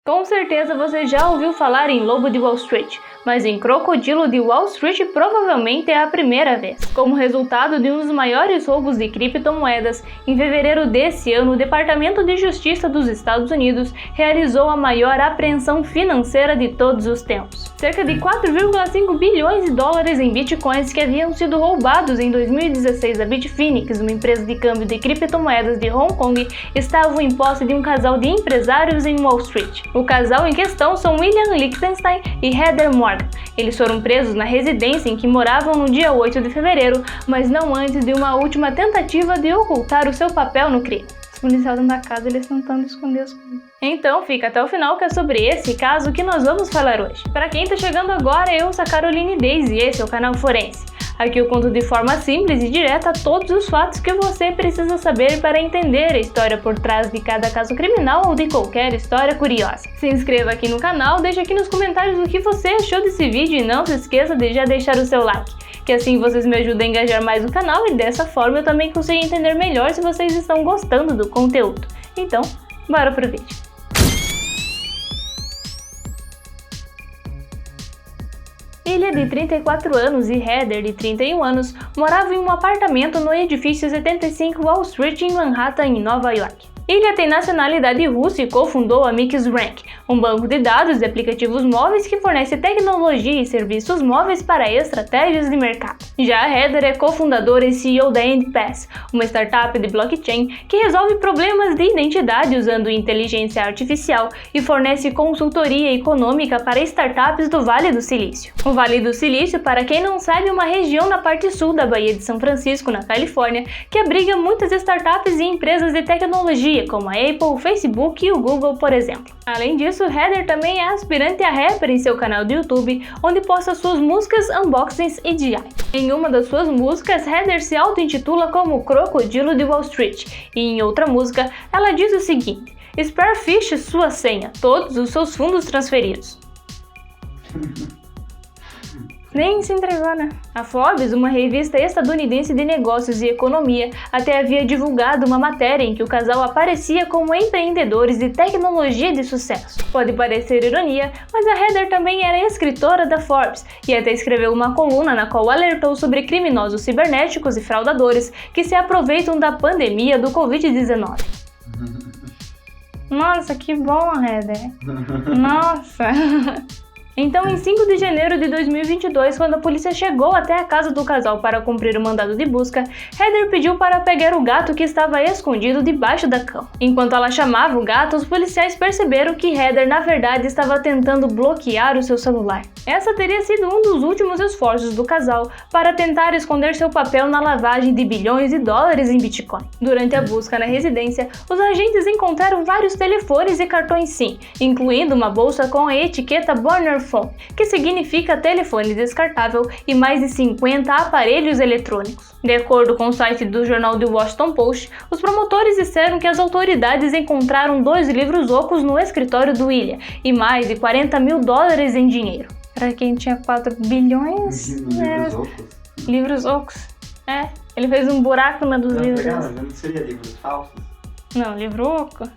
Com certeza você já ouviu falar em Lobo de Wall Street, mas em Crocodilo de Wall Street provavelmente é a primeira vez. Como resultado de um dos maiores roubos de criptomoedas, em fevereiro desse ano, o Departamento de Justiça dos Estados Unidos realizou a maior apreensão financeira de todos os tempos. Cerca de 4,5 bilhões de dólares em bitcoins que haviam sido roubados em 2016 da Bitfinex, uma empresa de câmbio de criptomoedas de Hong Kong, estavam em posse de um casal de empresários em Wall Street. O casal em questão são William Lichtenstein e Heather Morgan. Eles foram presos na residência em que moravam no dia 8 de fevereiro, mas não antes de uma última tentativa de ocultar o seu papel no crime. Os policiais dentro da casa, eles tentando esconder as coisas. Então fica até o final que é sobre esse caso que nós vamos falar hoje. Para quem tá chegando agora, eu sou a Caroline Daisy e esse é o canal Forense. Aqui eu conto de forma simples e direta todos os fatos que você precisa saber para entender a história por trás de cada caso criminal ou de qualquer história curiosa. Se inscreva aqui no canal, deixe aqui nos comentários o que você achou desse vídeo e não se esqueça de já deixar o seu like, que assim vocês me ajudam a engajar mais o canal e dessa forma eu também consigo entender melhor se vocês estão gostando do conteúdo. Então, bora pro vídeo. Ilha, de 34 anos, e Heather, de 31 anos, moravam em um apartamento no edifício 75 Wall Street, em Manhattan, em Nova York. Ilha tem nacionalidade russa e cofundou a MixRank, um banco de dados de aplicativos móveis que fornece tecnologia e serviços móveis para estratégias de mercado. Já a Heather é cofundadora e CEO da Endpass, uma startup de blockchain que resolve problemas de identidade usando inteligência artificial e fornece consultoria econômica para startups do Vale do Silício. O Vale do Silício, para quem não sabe, é uma região na parte sul da Baía de São Francisco, na Califórnia, que abriga muitas startups e empresas de tecnologia, como a Apple, o Facebook e o Google, por exemplo. Além disso, Heather também é aspirante a rapper em seu canal do YouTube, onde posta suas músicas, unboxings e DIY. Em uma das suas músicas, Heather se auto-intitula como Crocodilo de Wall Street, e em outra música, ela diz o seguinte: Spearfish sua senha, todos os seus fundos transferidos. Nem se entregou, né? A Forbes, uma revista estadunidense de negócios e economia, até havia divulgado uma matéria em que o casal aparecia como empreendedores de tecnologia de sucesso. Pode parecer ironia, mas a Heather também era escritora da Forbes e até escreveu uma coluna na qual alertou sobre criminosos cibernéticos e fraudadores que se aproveitam da pandemia do Covid-19. Nossa, que bom, Heather! Nossa! Então, em 5 de janeiro de 2022, quando a polícia chegou até a casa do casal para cumprir o mandado de busca, Heather pediu para pegar o gato que estava escondido debaixo da cama. Enquanto ela chamava o gato, os policiais perceberam que Heather, na verdade, estava tentando bloquear o seu celular. Essa teria sido um dos últimos esforços do casal para tentar esconder seu papel na lavagem de bilhões de dólares em Bitcoin. Durante a busca na residência, os agentes encontraram vários telefones e cartões SIM, incluindo uma bolsa com a etiqueta Burner Phone, que significa telefone descartável, e mais de 50 aparelhos eletrônicos. De acordo com o site do jornal The Washington Post, os promotores disseram que as autoridades encontraram 2 livros ocos no escritório do William e mais de 40 mil dólares em dinheiro. Para quem tinha 4 bilhões... Livros ocos? Livros ocos. É, ele fez um buraco na dos livros. Não seria livros falsos? Não, livro oco?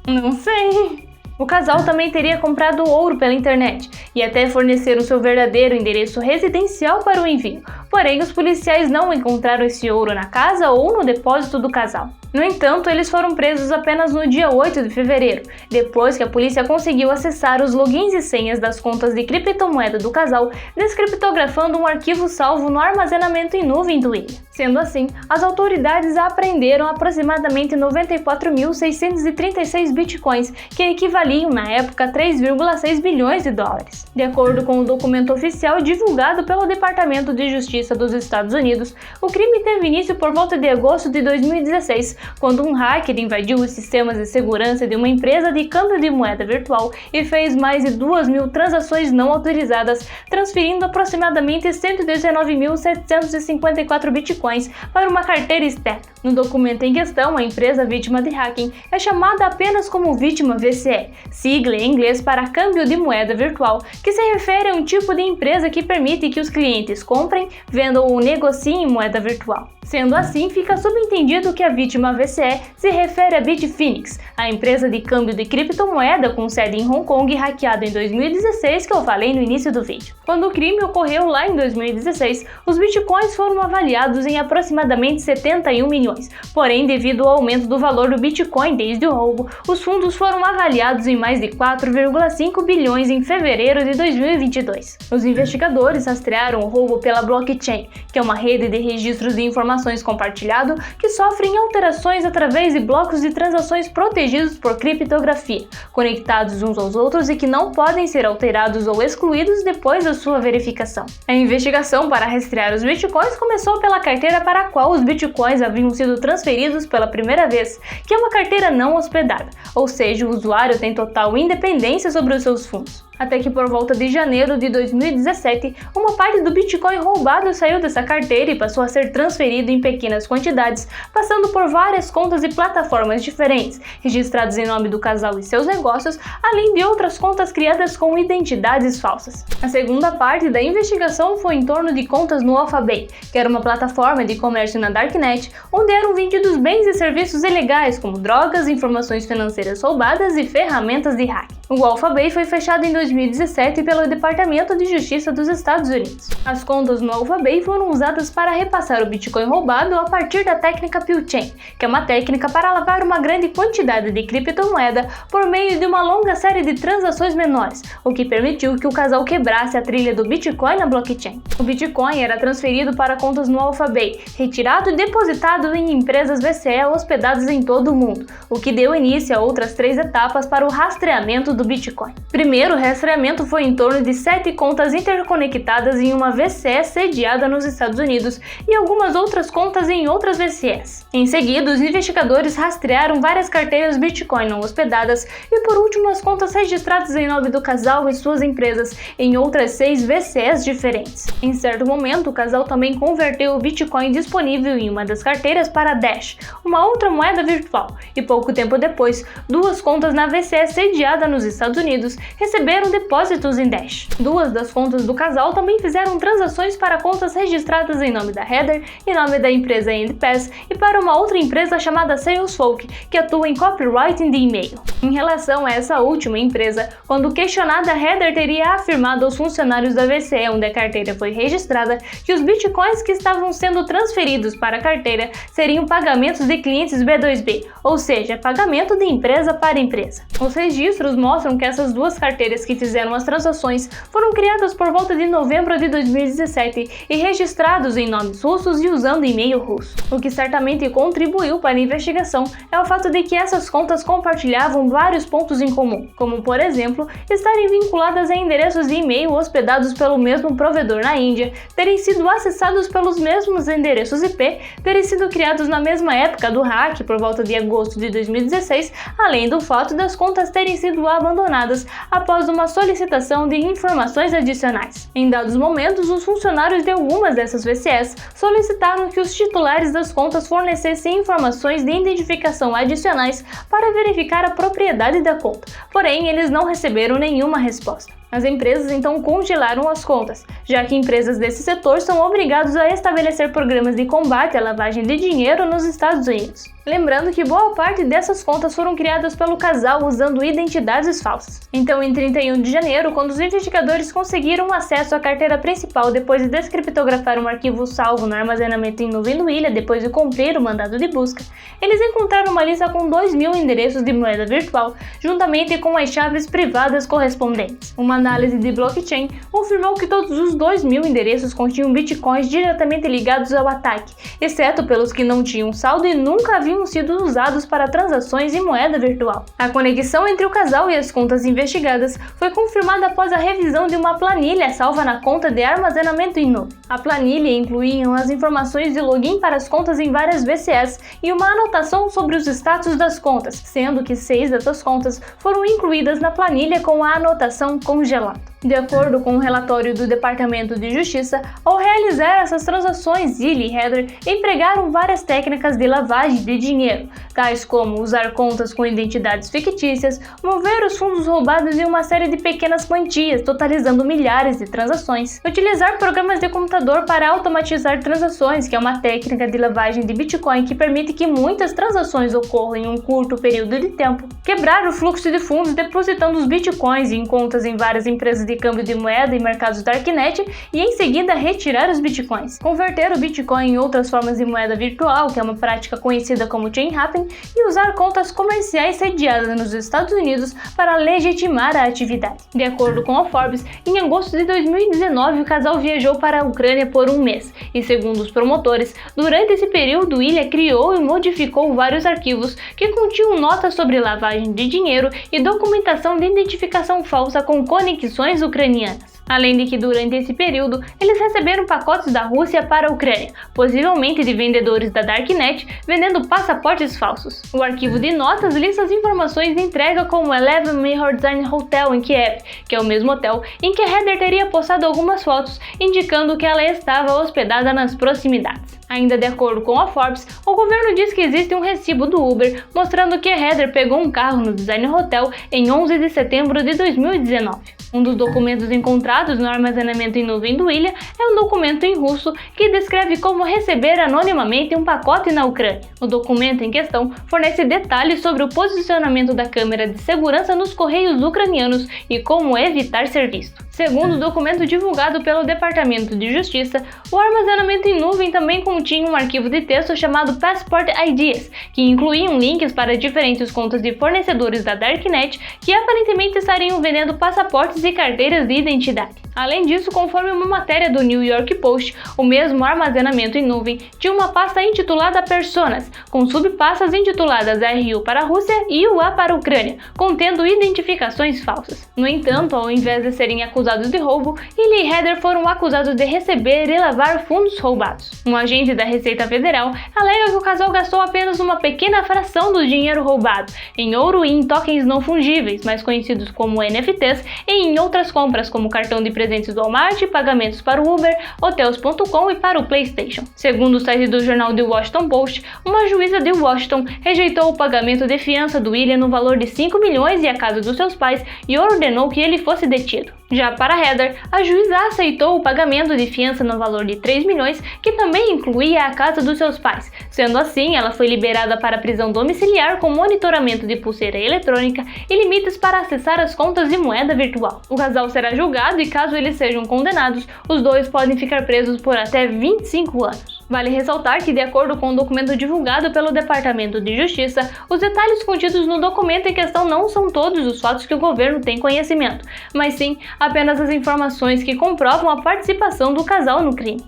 Não sei. O casal também teria comprado ouro pela internet e até forneceram seu verdadeiro endereço residencial para o envio. Porém, os policiais não encontraram esse ouro na casa ou no depósito do casal. No entanto, eles foram presos apenas no dia 8 de fevereiro, depois que a polícia conseguiu acessar os logins e senhas das contas de criptomoeda do casal, descriptografando um arquivo salvo no armazenamento em nuvem do William. Sendo assim, as autoridades apreenderam aproximadamente 94.636 bitcoins, que equivaliam na época a 3,6 bilhões de dólares. De acordo com o documento oficial divulgado pelo Departamento de Justiça dos Estados Unidos, o crime teve início por volta de agosto de 2016, quando um hacker invadiu os sistemas de segurança de uma empresa de câmbio de moeda virtual e fez mais de 2.000 transações não autorizadas, transferindo aproximadamente 119.754 bitcoins para uma carteira externa. No documento em questão, a empresa vítima de hacking é chamada apenas como vítima VCE, sigla em inglês para câmbio de moeda virtual, que se refere a um tipo de empresa que permite que os clientes comprem, vendam ou negociem moeda virtual. Sendo assim, fica subentendido que a vítima VCE se refere a Bitfinex, a empresa de câmbio de criptomoeda com sede em Hong Kong e hackeada em 2016 que eu falei no início do vídeo. Quando o crime ocorreu lá em 2016, os bitcoins foram avaliados em aproximadamente 71 milhões, porém devido ao aumento do valor do bitcoin desde o roubo, os fundos foram avaliados em mais de 4,5 bilhões em fevereiro de 2022. Os investigadores rastrearam o roubo pela blockchain, que é uma rede de registros de informações compartilhado que sofrem alterações através de blocos de transações protegidos por criptografia, conectados uns aos outros e que não podem ser alterados ou excluídos depois da sua verificação. A investigação para rastrear os bitcoins começou pela carteira para a qual os bitcoins haviam sido transferidos pela primeira vez, que é uma carteira não hospedada, ou seja, o usuário tem total independência sobre os seus fundos. Até que por volta de janeiro de 2017, uma parte do Bitcoin roubado saiu dessa carteira e passou a ser transferido em pequenas quantidades, passando por várias contas e plataformas diferentes, registradas em nome do casal e seus negócios, além de outras contas criadas com identidades falsas. A segunda parte da investigação foi em torno de contas no Alphabay, que era uma plataforma de comércio na Darknet, onde eram vendidos bens e serviços ilegais, como drogas, informações financeiras roubadas e ferramentas de hack. O Alphabay foi fechado em 2017 pelo Departamento de Justiça dos Estados Unidos. As contas no Alphabay foram usadas para repassar o Bitcoin roubado a partir da técnica Peel-Chain, que é uma técnica para lavar uma grande quantidade de criptomoeda por meio de uma longa série de transações menores, o que permitiu que o casal quebrasse a trilha do Bitcoin na blockchain. O Bitcoin era transferido para contas no Alphabay, retirado e depositado em empresas VCE hospedadas em todo o mundo, o que deu início a outras 3 etapas para o rastreamento do Bitcoin. Primeiro, o rastreamento foi em torno de 7 contas interconectadas em uma VCE sediada nos Estados Unidos e algumas outras contas em outras VCEs. Em seguida, os investigadores rastrearam várias carteiras Bitcoin não hospedadas e, por último, as contas registradas em nome do casal e suas empresas em outras 6 VCEs diferentes. Em certo momento, o casal também converteu o Bitcoin disponível em uma das carteiras para Dash, uma outra moeda virtual, e pouco tempo depois, 2 contas na VCE sediada nos Estados Unidos receberam depósitos em Dash. 2 das contas do casal também fizeram transações para contas registradas em nome da Heather, em nome da empresa EndPass e para uma outra empresa chamada SalesFolk, que atua em copywriting de e-mail. Em relação a essa última empresa, quando questionada, Heather teria afirmado aos funcionários da VCE onde a carteira foi registrada que os bitcoins que estavam sendo transferidos para a carteira seriam pagamentos de clientes B2B, ou seja, pagamento de empresa para empresa. Os registros mostram que essas 2 carteiras que fizeram as transações foram criadas por volta de novembro de 2017 e registrados em nomes russos e usando e-mail russo. O que certamente contribuiu para a investigação é o fato de que essas contas compartilhavam vários pontos em comum, como por exemplo, estarem vinculadas a endereços de e-mail hospedados pelo mesmo provedor na Índia, terem sido acessados pelos mesmos endereços IP, terem sido criados na mesma época do hack, por volta de agosto de 2016, além do fato das contas terem sido abandonadas após uma solicitação de informações adicionais. Em dados momentos, os funcionários de algumas dessas VCEs solicitaram que os titulares das contas fornecessem informações de identificação adicionais para verificar a propriedade da conta, porém eles não receberam nenhuma resposta. As empresas então congelaram as contas, já que empresas desse setor são obrigadas a estabelecer programas de combate à lavagem de dinheiro nos Estados Unidos. Lembrando que boa parte dessas contas foram criadas pelo casal usando identidades falsas. Então, em 31 de janeiro, quando os investigadores conseguiram acesso à carteira principal depois de descriptografar um arquivo salvo no armazenamento em nuvem do Ilha depois de cumprir o mandado de busca, eles encontraram uma lista com 2.000 endereços de moeda virtual, juntamente com as chaves privadas correspondentes. Uma análise de blockchain confirmou que todos os 2.000 endereços continham bitcoins diretamente ligados ao ataque, exceto pelos que não tinham saldo e nunca haviam sido usados para transações em moeda virtual. A conexão entre o casal e as contas investigadas foi confirmada após a revisão de uma planilha salva na conta de armazenamento em nuvem. A planilha incluía as informações de login para as contas em várias VCEs e uma anotação sobre os status das contas, sendo que 6 dessas contas foram incluídas na planilha com a anotação congelado. De acordo com o relatório do Departamento de Justiça, ao realizar essas transações, Illy e Heather empregaram várias técnicas de lavagem de dinheiro, tais como usar contas com identidades fictícias, mover os fundos roubados em uma série de pequenas quantias, totalizando milhares de transações, utilizar programas de computador para automatizar transações, que é uma técnica de lavagem de Bitcoin que permite que muitas transações ocorram em um curto período de tempo, quebrar o fluxo de fundos depositando os Bitcoins em contas em várias empresas de câmbio de moeda e mercados Darknet e em seguida retirar os Bitcoins, converter o Bitcoin em outras formas de moeda virtual, que é uma prática conhecida como chain hopping, e usar contas comerciais sediadas nos Estados Unidos para legitimar a atividade. De acordo com a Forbes, em agosto de 2019 o casal viajou para a Ucrânia por um mês e, segundo os promotores, durante esse período Illy criou e modificou vários arquivos que continham notas sobre lavagem de dinheiro e documentação de identificação falsa com conexões ucranianas. Além de que durante esse período, eles receberam pacotes da Rússia para a Ucrânia, possivelmente de vendedores da Darknet, vendendo passaportes falsos. O arquivo de notas lista as informações de entrega como Eleven Mihordine Hotel em Kiev, que é o mesmo hotel em que Heather teria postado algumas fotos, indicando que ela estava hospedada nas proximidades. Ainda de acordo com a Forbes, o governo diz que existe um recibo do Uber mostrando que Heather pegou um carro no Design Hotel em 11 de setembro de 2019. Um dos documentos encontrados no armazenamento em nuvem do Illy é um documento em russo que descreve como receber anonimamente um pacote na Ucrânia. O documento em questão fornece detalhes sobre o posicionamento da câmera de segurança nos correios ucranianos e como evitar ser visto. Segundo o documento divulgado pelo Departamento de Justiça, o armazenamento em nuvem também continha um arquivo de texto chamado Passport IDs, que incluíam links para diferentes contas de fornecedores da Darknet que aparentemente estariam vendendo passaportes e carteiras de identidade. Além disso, conforme uma matéria do New York Post, o mesmo armazenamento em nuvem tinha uma pasta intitulada Personas, com subpastas intituladas RU para a Rússia e UA para a Ucrânia, contendo identificações falsas. No entanto, ao invés de serem acusados de roubo, Illy e Heather foram acusados de receber e lavar fundos roubados. Um agente da Receita Federal alega que o casal gastou apenas uma pequena fração do dinheiro roubado em ouro e em tokens não fungíveis, mais conhecidos como NFTs, e em outras compras como cartão de presentes do Walmart, pagamentos para o Uber, hotels.com e para o PlayStation. Segundo o site do jornal The Washington Post, uma juíza de Washington rejeitou o pagamento de fiança do Illy no valor de 5 milhões e a casa dos seus pais e ordenou que ele fosse detido. Já para Heather, a juíza aceitou o pagamento de fiança no valor de 3 milhões, que também incluía a casa dos seus pais. Sendo assim, ela foi liberada para prisão domiciliar com monitoramento de pulseira eletrônica e limites para acessar as contas de moeda virtual. O casal será julgado e, caso eles sejam condenados, os dois podem ficar presos por até 25 anos. Vale ressaltar que, de acordo com o documento divulgado pelo Departamento de Justiça, os detalhes contidos no documento em questão não são todos os fatos que o governo tem conhecimento, mas sim apenas as informações que comprovam a participação do casal no crime.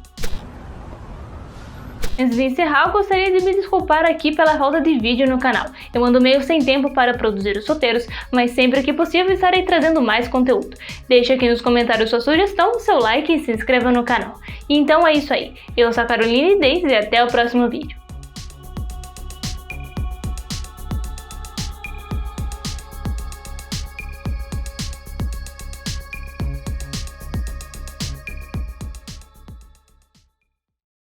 Antes de encerrar, eu gostaria de me desculpar aqui pela falta de vídeo no canal. Eu ando meio sem tempo para produzir os roteiros, mas sempre que possível estarei trazendo mais conteúdo. Deixe aqui nos comentários sua sugestão, seu like e se inscreva no canal. E então é isso aí. Eu sou a Caroline Days e até o próximo vídeo.